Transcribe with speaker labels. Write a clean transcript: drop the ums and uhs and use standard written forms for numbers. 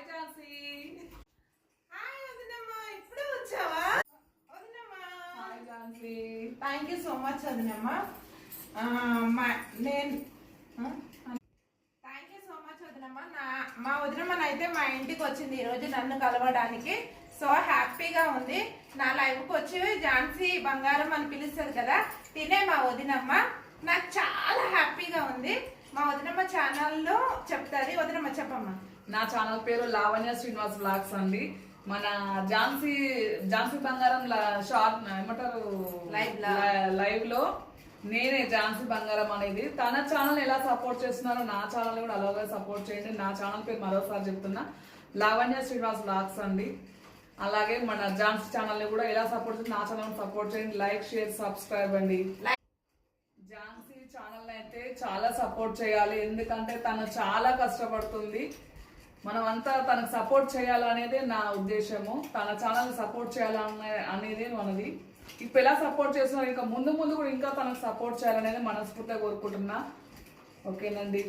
Speaker 1: Hi Jhansi.
Speaker 2: Hi వదినమ్మా, ఇప్పుడే వచ్చావా? వదినమ్మా
Speaker 1: hi Jhansi.
Speaker 2: Thank you so much వదినమ్మా. నేను థ్యాంక్ యూ సో మచ్ వదినమ్మా. మా వదినమ్మని అయితే మా ఇంటికి వచ్చింది ఈరోజు నన్ను కలవడానికి. సో హ్యాపీగా ఉంది. నా లైఫ్కి వచ్చి ఝాన్సీ బంగారం అని పిలుస్తుంది కదా, తినే మా వదినమ్మ. నాకు చాలా హ్యాపీగా ఉంది. మా వదినమ్మ ఛానల్లో చెప్తాది. వదినమ్మ చెప్పమ్మా.
Speaker 1: నా ఛానల్ పేరు లావణ్య శ్రీనివాస్ బ్లాగ్స్ అండి. మన ఝాన్సీ బంగారం షార్ట్ ఏమంటారు లైవ్ లో నేనే ఝాన్సీ బంగారం అనేది. తన ఛానల్ ఎలా సపోర్ట్ చేస్తున్నారో నా ఛానల్ కూడా అలాగే సపోర్ట్ చేయండి. నా ఛానల్ పేరు మరోసారి చెప్తున్నా, లావణ్య శ్రీనివాస్ బ్లాగ్స్ అండి. అలాగే మన ఝాన్సీ ఛానల్ ని కూడా ఎలా సపోర్ట్ చేయండి, నా ఛానల్ సపోర్ట్ చేయండి. లైక్, షేర్, సబ్స్క్రైబ్ అండి. ఝాన్సీ ఛానల్ అయితే చాలా సపోర్ట్ చేయాలి, ఎందుకంటే తను చాలా కష్టపడుతుంది. మనం అంతా తనకు సపోర్ట్ చేయాలనేదే నా ఉద్దేశము. తన ఛానల్ సపోర్ట్ చేయాలనేది మనది. ఇప్పుడు ఎలా సపోర్ట్ చేస్తున్నారు, ఇంకా ముందు కూడా ఇంకా తనకు సపోర్ట్ చేయాలనేది మనస్ఫూర్తిగా కోరుకుంటున్నా. ఓకేనండి.